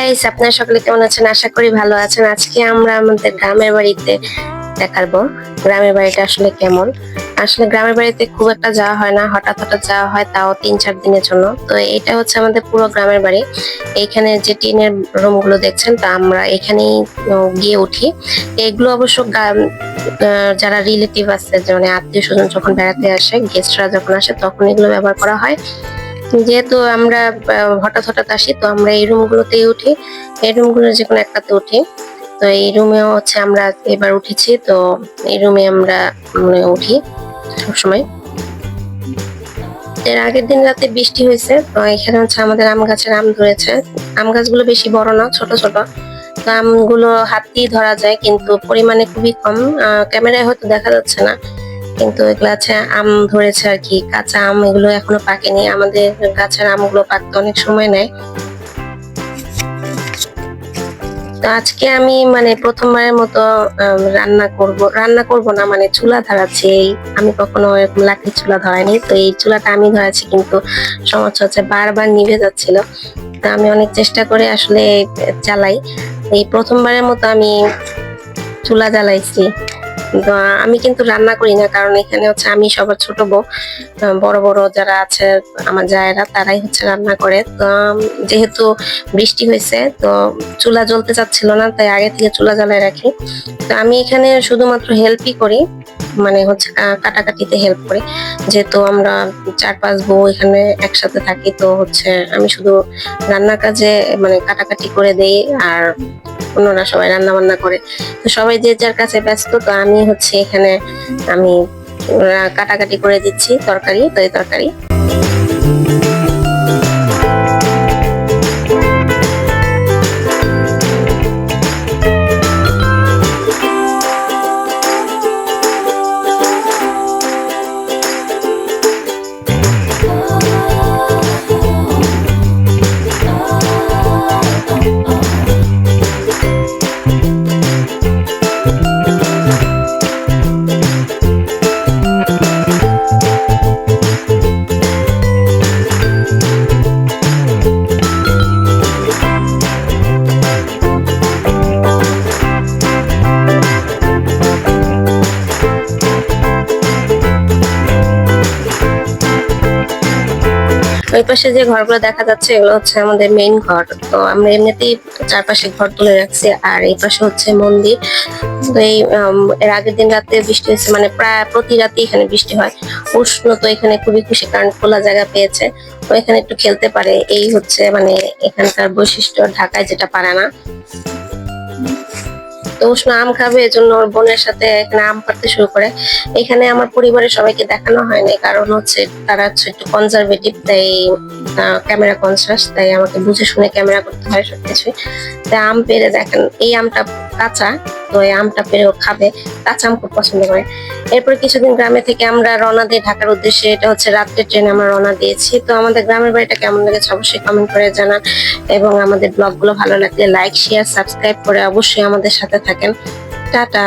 Guys, আপনারা সকলে কেমন আছেন? আশা করি ভালো আছেন। আজকে আমরা আমাদের গ্রামের বাড়িতে দেখাবো গ্রামের বাড়িটা আসলে কেমন। আসলে গ্রামের বাড়িতে খুব একটা যাওয়া হয় না, হঠাৎ হঠাৎ যাওয়া হয়, তাও 3-4 দিনের জন্য। তো এটা হচ্ছে আমাদের পুরো গ্রামের বাড়ি। এইখানে যে টিনের রুম গুলো দেখছেন, তা আমরা এখানেই গিয়ে উঠি। এগুলো অবশ্য যারা রিলেটিভ আছে, মানে আত্মীয় স্বজন যখন বেড়াতে আসে, গেস্টরা যখন আসে, তখন এগুলো ব্যবহার করা হয়। যেহেতু আমরা হঠাৎ হঠাৎ আসি, তো আমরা এই রুমগুলোতেই উঠি। এই রুমগুলোর যে কোনো একটাতে উঠি। তো এই রুমেও হচ্ছে আমরা এবার উঠেছি। তো এই রুমে আমরা উঠি সবসময়। এর আগের দিন রাতে বৃষ্টি হয়েছে, তো এখানে হচ্ছে আমাদের আম গাছের আম ধরেছে। আম গাছগুলো বেশি বড় না, ছোট ছোট। তো আমগুলো হাত দিয়ে ধরা যায়, কিন্তু পরিমাণে খুবই কম। ক্যামেরায় হয়তো দেখা যাচ্ছে না, কিন্তু এগুলো আছে আম ধরেছে আর কি। কাঁচা আম এগুলো এখনো পাকেনি। আমাদের গাছের আমগুলো পাকতে অনেক সময় নেয়। তো আজকে আমি প্রথমবারের মতো রান্না করব না, চুলা ধরাচ্ছি। আমি কখনো এরকম লাকড়ির চুলা ধরাইনি। তো এই চুলাটা আমি ধরাচ্ছি, কিন্তু সমস্যা হচ্ছে বারবার নিভে যাচ্ছিল। তো আমি অনেক চেষ্টা করে আসলে জ্বালাই। এই প্রথমবারের মতো আমি চুলা জ্বালাইছি। তো আমি কিন্তু রান্না করি না, কারণ এখানে হচ্ছে আমি সবার ছোট বউ। বড় বড় যারা আছে আমার জায়েরা, তারাই হচ্ছে রান্না করে। তো যেহেতু বৃষ্টি হয়েছে, তো চুলা জ্বলতে চাচ্ছিল না, তাই আগে থেকে চুলা জ্বালায় রাখি। তো আমি এখানে শুধুমাত্র হেল্পই করি, হচ্ছে কাটাকাটিতে হেল্প করি। যেহেতু আমরা 4-5 বউ এখানে একসাথে থাকি, তো হচ্ছে আমি শুধু রান্নার কাজে কাটাকাটি করে দেই, আর অন্যরা সবাই রান্না বান্না করে। তো সবাই যে যার কাছে ব্যস্ত। তো আমি হচ্ছে এখানে আমি কাটাকাটি করে দিচ্ছি তরকারি, তো এই তরকারি। ওই পাশে যে ঘরগুলো দেখা যাচ্ছে, এগুলো হচ্ছে আমাদের মেইন ঘর। তো আমরা এমনিতেই চারপাশে ঘর তুলে রাখছি, আর এই পাশে হচ্ছে মন্দির। তো এই এর আগের দিন রাতে বৃষ্টি হয়েছে, প্রায় প্রতি রাতে এখানে বৃষ্টি হয়। উষ্ণ তো এখানে খুবই খুশি, কারণ খোলা জায়গা পেয়েছে। তো এখানে একটু খেলতে পারে, এই হচ্ছে এখানকার বৈশিষ্ট্য, ঢাকায় যেটা পারে না। তো উষ্ণ আম খাবে, এজন্য ওর বোনের সাথে এখানে আম পাড়তে শুরু করে। এখানে আমার পরিবারের সবাইকে দেখানো হয়নি, কারণ হচ্ছে তারা হচ্ছে একটু কনজারভেটিভ, তাই ক্যামেরা কনসাস, তাই আমাকে বুঝে শুনে ক্যামেরা করতে হয় সবকিছু। তাই আম পেড়ে দেখেন, এই আমটা কাঁচা, তো এই আমটা পেড়েও খাবে। কাঁচা আম খুব পছন্দ করে। এরপর কিছুদিন গ্রামে থেকে আমরা রওনা দিই ঢাকার উদ্দেশ্যে। এটা হচ্ছে রাত্রের ট্রেনে আমরা রওনা দিয়েছি। তো আমাদের গ্রামের বাড়িটা কেমন লেগেছে অবশ্যই কমেন্ট করে জানান, এবং আমাদের ব্লগগুলো ভালো লাগলে লাইক, শেয়ার, সাবস্ক্রাইব করে অবশ্যই আমাদের সাথে থাকেন। টাটা।